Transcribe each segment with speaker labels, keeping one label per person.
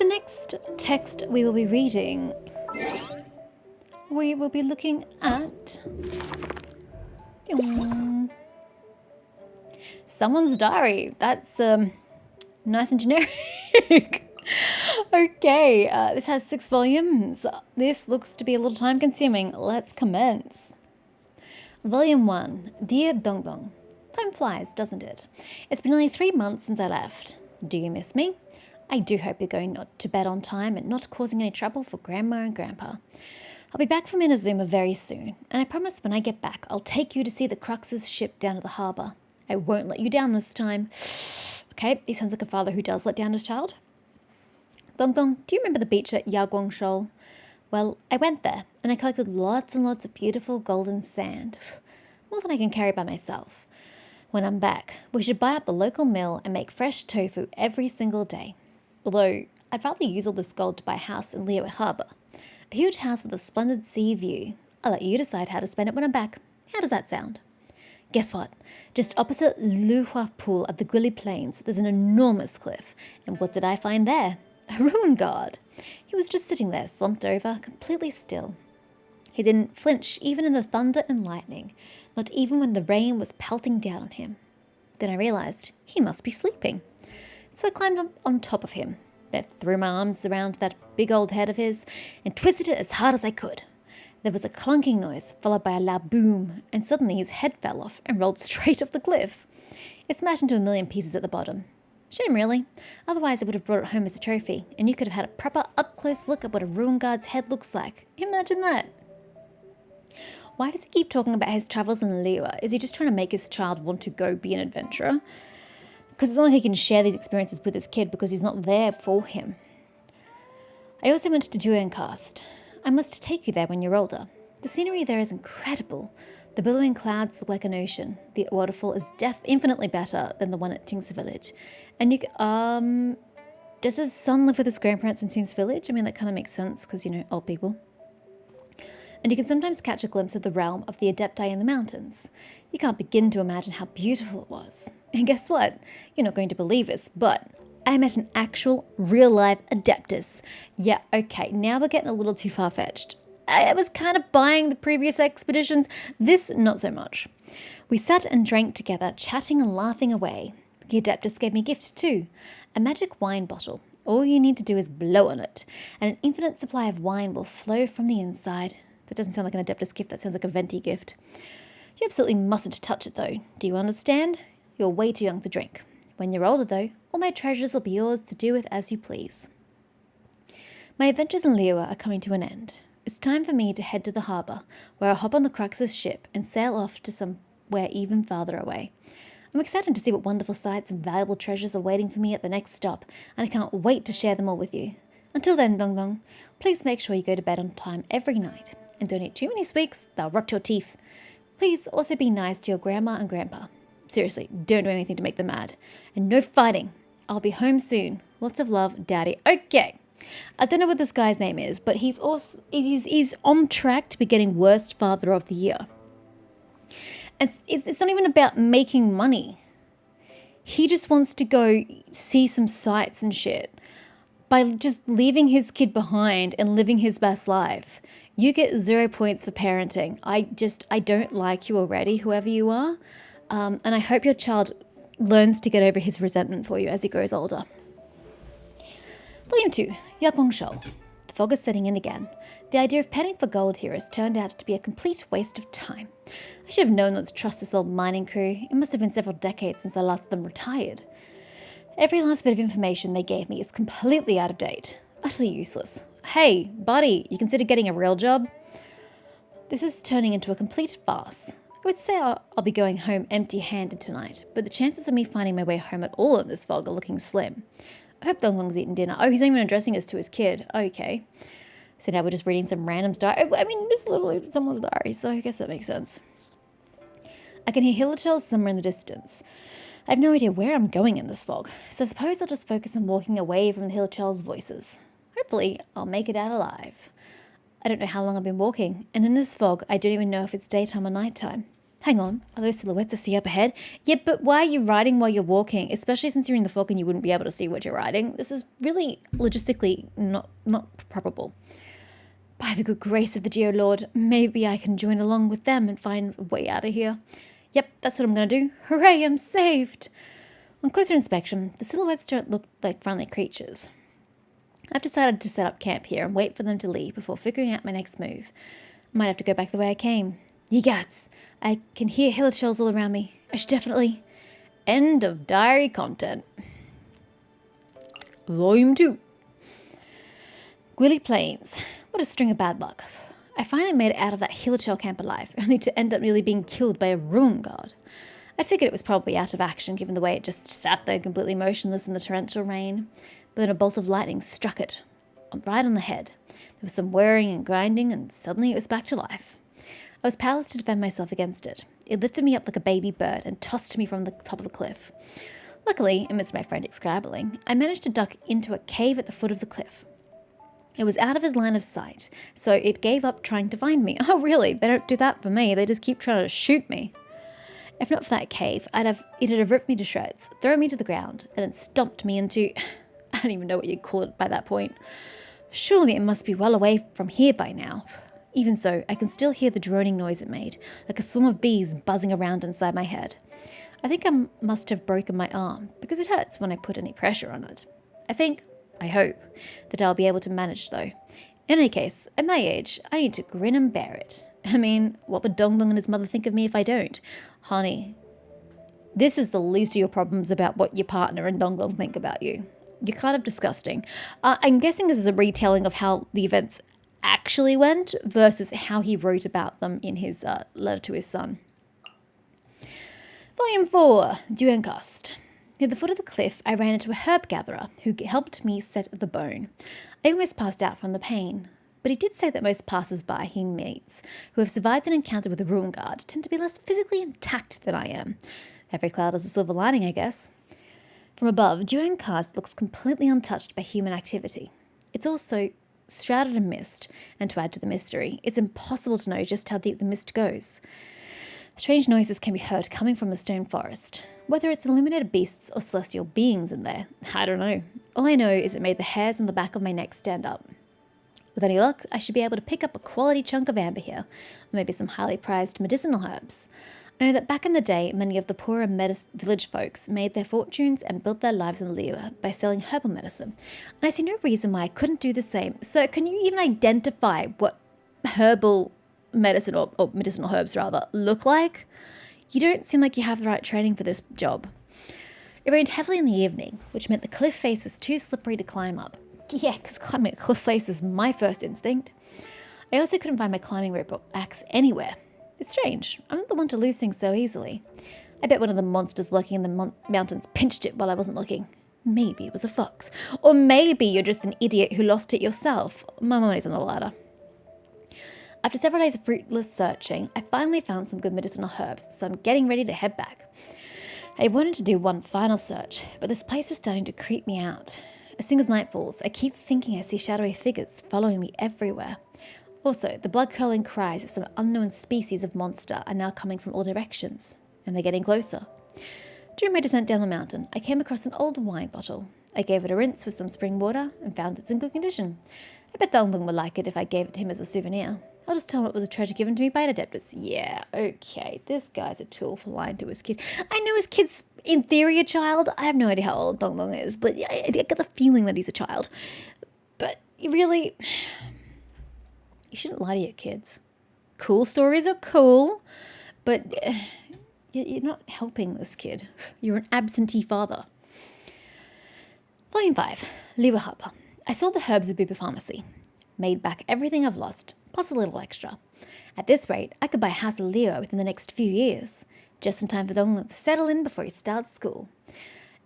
Speaker 1: the next text we will be reading, we will be looking at someone's diary. That's nice and generic. Okay, this has 6 volumes. This looks to be a little time consuming. Let's commence. Volume 1, Dear Dong Dong. Time flies, doesn't it? It's been only 3 months since I left. Do you miss me? I do hope you're going to bed on time and not causing any trouble for Grandma and Grandpa. I'll be back from Inazuma very soon, and I promise when I get back, I'll take you to see the Crux's ship down at the harbour. I won't let you down this time. Okay, he sounds like a father who does let down his child. Dong Dong, do you remember the beach at Yaguang Shoal? Well, I went there, and I collected lots and lots of beautiful golden sand. More than I can carry by myself. When I'm back, we should buy up the local mill and make fresh tofu every single day. Although, I'd rather use all this gold to buy a house in Liyue Harbour. A huge house with a splendid sea view. I'll let you decide how to spend it when I'm back. How does that sound? Guess what? Just opposite Luhua Pool at the Guli Plains, there's an enormous cliff. And what did I find there? A ruin guard. He was just sitting there, slumped over, completely still. He didn't flinch even in the thunder and lightning, not even when the rain was pelting down on him. Then I realized he must be sleeping. So I climbed up on top of him, then threw my arms around that big old head of his and twisted it as hard as I could. There was a clunking noise, followed by a loud boom, and suddenly his head fell off and rolled straight off the cliff. It smashed into a million pieces at the bottom. Shame, really. Otherwise, I would have brought it home as a trophy, and you could have had a proper up-close look at what a ruin guard's head looks like. Imagine that. Why does he keep talking about his travels in Liyue? Is he just trying to make his child want to go be an adventurer? Because it's not like he can share these experiences with his kid because he's not there for him. I also went to Juancast. I must take you there when you're older. The scenery there is incredible. The billowing clouds look like an ocean. The waterfall is infinitely better than the one at Ting's Village. And does his son live with his grandparents in Ting's Village? I mean, that kind of makes sense because, old people. And you can sometimes catch a glimpse of the realm of the Adepti in the mountains. You can't begin to imagine how beautiful it was. And guess what? You're not going to believe this, but I met an actual, real-life Adeptus. Yeah, okay, now we're getting a little too far-fetched. I was kind of buying the previous expeditions. This, not so much. We sat and drank together, chatting and laughing away. The Adeptus gave me a gift too, a magic wine bottle. All you need to do is blow on it, and an infinite supply of wine will flow from the inside. That doesn't sound like an Adeptus gift, that sounds like a venti gift. You absolutely mustn't touch it though. Do you understand? You're way too young to drink. When you're older though, all my treasures will be yours to do with as you please. My adventures in Liyue are coming to an end. It's time for me to head to the harbour, where I'll hop on the Crux's ship and sail off to somewhere even farther away. I'm excited to see what wonderful sights and valuable treasures are waiting for me at the next stop, and I can't wait to share them all with you. Until then, Dong Dong, please make sure you go to bed on time every night, and don't eat too many sweets, they'll rot your teeth. Please also be nice to your grandma and grandpa. Seriously, don't do anything to make them mad. And no fighting. I'll be home soon. Lots of love, Daddy. Okay. I don't know what this guy's name is, but he's on track to be getting worst father of the year. And it's not even about making money. He just wants to go see some sights and shit by just leaving his kid behind and living his best life. You get 0 points for parenting. I don't like you already, whoever you are. And I hope your child learns to get over his resentment for you as he grows older. Volume 2, Yaguang Shoal. The fog is setting in again. The idea of penning for gold here has turned out to be a complete waste of time. I should have known not to trust this old mining crew. It must have been several decades since I last had them retired. Every last bit of information they gave me is completely out of date. Utterly useless. Hey, buddy, you consider getting a real job? This is turning into a complete farce. I would say I'll be going home empty-handed tonight, but the chances of me finding my way home at all in this fog are looking slim. I hope Dong Dong's eaten dinner. Oh, he's not even addressing us to his kid. Okay. So now we're just reading some random diary. I mean, it's literally someone's diary, so I guess that makes sense. I can hear hilichurls somewhere in the distance. I have no idea where I'm going in this fog, so I suppose I'll just focus on walking away from the hilichurls' voices. Hopefully, I'll make it out alive. I don't know how long I've been walking, and in this fog, I don't even know if it's daytime or nighttime. Hang on, are those silhouettes I see up ahead? Yeah, but why are you riding while you're walking? Especially since you're in the fog and you wouldn't be able to see what you're riding. This is really logistically not probable. By the good grace of the dear Lord, maybe I can join along with them and find a way out of here. Yep, that's what I'm going to do. Hooray, I'm saved! On closer inspection, the silhouettes don't look like friendly creatures. I've decided to set up camp here and wait for them to leave before figuring out my next move. I might have to go back the way I came. Yigats! I can hear hilichurls all around me. I should definitely... End of diary content. Volume 2. Gwilly Plains. What a string of bad luck. I finally made it out of that hilichurl camp alive, only to end up nearly being killed by a ruin guard. I figured it was probably out of action, given the way it just sat there completely motionless in the torrential rain. But then a bolt of lightning struck it, right on the head. There was some whirring and grinding, and suddenly it was back to life. I was powerless to defend myself against it. It lifted me up like a baby bird and tossed me from the top of the cliff. Luckily, amidst my frantic scrabbling, I managed to duck into a cave at the foot of the cliff. It was out of his line of sight, so it gave up trying to find me. Oh really? They don't do that for me. They just keep trying to shoot me. If not for that cave, it'd have ripped me to shreds, thrown me to the ground, and then stomped me into... I don't even know what you'd call it by that point. Surely it must be well away from here by now. Even so, I can still hear the droning noise it made, like a swarm of bees buzzing around inside my head. I think I must have broken my arm, because it hurts when I put any pressure on it. I hope, that I'll be able to manage though. In any case, at my age, I need to grin and bear it. I mean, what would Donglong and his mother think of me if I don't? Honey, this is the least of your problems about what your partner and Donglong think about you. You're kind of disgusting. I'm guessing this is a retelling of how the events actually went versus how he wrote about them in his letter to his son. Volume 4, Duencast. Near the foot of the cliff, I ran into a herb gatherer who helped me set the bone. I almost passed out from the pain, but he did say that most passers-by he meets who have survived an encounter with a ruin guard tend to be less physically intact than I am. Every cloud has a silver lining, I guess. From above, Duencast looks completely untouched by human activity. It's also shrouded in mist, and to add to the mystery, it's impossible to know just how deep the mist goes. Strange noises can be heard coming from the stone forest. Whether it's illuminated beasts or celestial beings in there, I don't know. All I know is it made the hairs on the back of my neck stand up. With any luck, I should be able to pick up a quality chunk of amber here, or maybe some highly prized medicinal herbs. I know that back in the day, many of the poorer village folks made their fortunes and built their lives in Liyue by selling herbal medicine, and I see no reason why I couldn't do the same. So can you even identify what herbal medicine, or medicinal herbs rather, look like? You don't seem like you have the right training for this job. It rained heavily in the evening, which meant the cliff face was too slippery to climb up. Yeah, because climbing a cliff face is my first instinct. I also couldn't find my climbing rope or axe anywhere. It's strange. I'm not the one to lose things so easily. I bet one of the monsters lurking in the mountains pinched it while I wasn't looking. Maybe it was a fox. Or maybe you're just an idiot who lost it yourself. My money's on the latter. After several days of fruitless searching, I finally found some good medicinal herbs, so I'm getting ready to head back. I wanted to do one final search, but this place is starting to creep me out. As soon as night falls, I keep thinking I see shadowy figures following me everywhere. Also, the blood-curdling cries of some unknown species of monster are now coming from all directions, and they're getting closer. During my descent down the mountain, I came across an old wine bottle. I gave it a rinse with some spring water and found it's in good condition. I bet Donglong would like it if I gave it to him as a souvenir. I'll just tell him it was a treasure given to me by an adeptus. Yeah, okay, this guy's a tool for lying to his kid. I know his kid's, in theory, a child. I have no idea how old Donglong is, but I get the feeling that he's a child. But really, you shouldn't lie to your kids. Cool stories are cool, but you're not helping this kid. You're an absentee father. Volume 5, Liyue Harbor. I sold the herbs at Bupa Pharmacy. Made back everything I've lost, plus a little extra. At this rate, I could buy a house in Liyue within the next few years, just in time for Donglong to settle in before he starts school.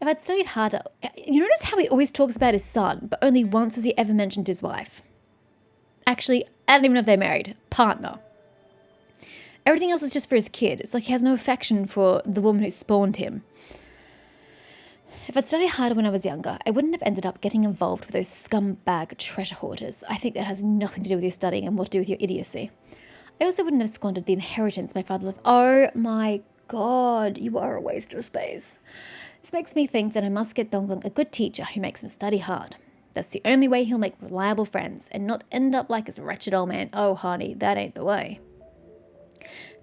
Speaker 1: If I'd studied harder... You notice how he always talks about his son, but only once has he ever mentioned his wife? Actually, I don't even know if they're married. Partner. Everything else is just for his kid. It's like he has no affection for the woman who spawned him. If I'd studied harder when I was younger, I wouldn't have ended up getting involved with those scumbag treasure hoarders. I think that has nothing to do with your studying and more to do with your idiocy. I also wouldn't have squandered the inheritance my father left. Oh my god, you are a waste of space. This makes me think that I must get Donglong a good teacher who makes him study hard. That's the only way he'll make reliable friends and not end up like his wretched old man. Oh, honey, that ain't the way.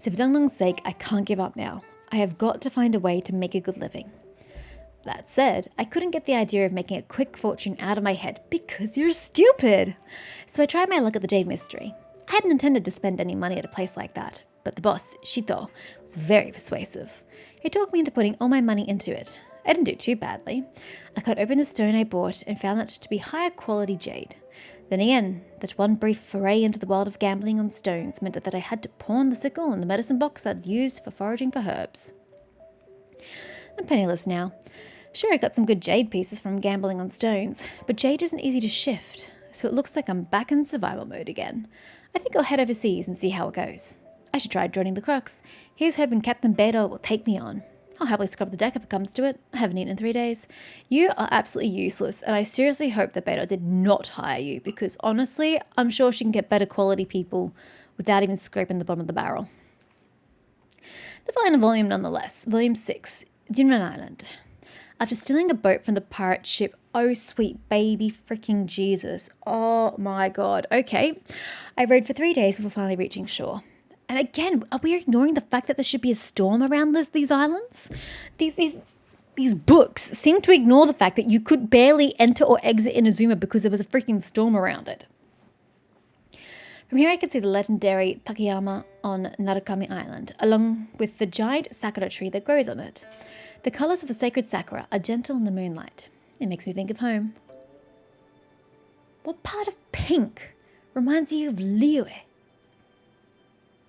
Speaker 1: So for Donglong's sake, I can't give up now. I have got to find a way to make a good living. That said, I couldn't get the idea of making a quick fortune out of my head because you're stupid. So I tried my luck at the Jade Mystery. I hadn't intended to spend any money at a place like that, but the boss, Shito, was very persuasive. He talked me into putting all my money into it. I didn't do too badly. I cut open the stone I bought and found it to be higher quality jade. Then again, that one brief foray into the world of gambling on stones meant that I had to pawn the sickle and the medicine box I'd used for foraging for herbs. I'm penniless now. Sure, I got some good jade pieces from gambling on stones, but jade isn't easy to shift, so it looks like I'm back in survival mode again. I think I'll head overseas and see how it goes. I should try joining the Crux. Here's hoping Captain Beta will take me on. I'll happily scrub the deck if it comes to it. I haven't eaten in 3 days. You are absolutely useless, and I seriously hope that Beta did not hire you, because honestly, I'm sure she can get better quality people without even scraping the bottom of the barrel. The final volume nonetheless, Volume 6, Jinran Island. After stealing a boat from the pirate ship, oh sweet baby freaking Jesus, oh my god, okay. I rode for 3 days before finally reaching shore. And again, are we ignoring the fact that there should be a storm around these islands? These books seem to ignore the fact that you could barely enter or exit Inazuma because there was a freaking storm around it. From here I can see the legendary Takayama on Narukami Island, along with the giant sakura tree that grows on it. The colours of the sacred sakura are gentle in the moonlight. It makes me think of home. What part of pink reminds you of Liyue?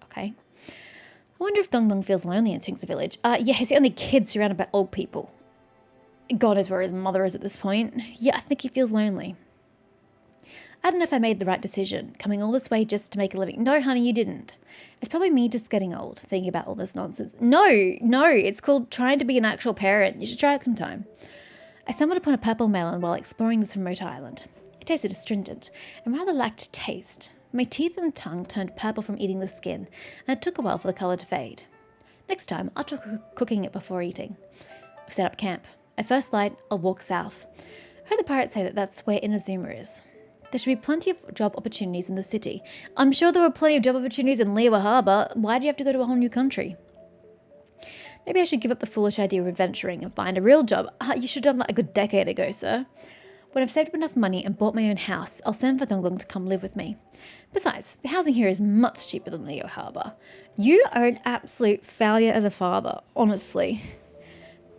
Speaker 1: Okay. I wonder if Donglong feels lonely in Twink's village. Yeah, he's the only kid surrounded by old people. God knows where his mother is at this point. Yeah, I think he feels lonely. I don't know if I made the right decision, coming all this way just to make a living. No, honey, you didn't. It's probably me just getting old, thinking about all this nonsense. No, it's called trying to be an actual parent. You should try it sometime. I stumbled upon a purple melon while exploring this remote island. It tasted astringent and rather lacked taste. My teeth and tongue turned purple from eating the skin, and it took a while for the colour to fade. Next time, I'll try cooking it before eating. I've set up camp. At first light, I'll walk south. I heard the pirates say that that's where Inazuma is. There should be plenty of job opportunities in the city. I'm sure there were plenty of job opportunities in Liyue Harbour. Why do you have to go to a whole new country? Maybe I should give up the foolish idea of adventuring and find a real job. You should have done that a good decade ago, sir. When I've saved up enough money and bought my own house, I'll send for Donglong to come live with me. Besides, the housing here is much cheaper than Liyue Harbour. You are an absolute failure as a father, honestly.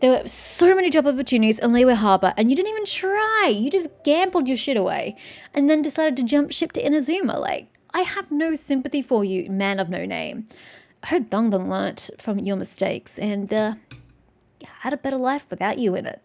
Speaker 1: There were so many job opportunities in Liyue Harbour and you didn't even try. You just gambled your shit away and then decided to jump ship to Inazuma. Like, I have no sympathy for you, man of no name. I hope Donglong learnt from your mistakes and had a better life without you in it.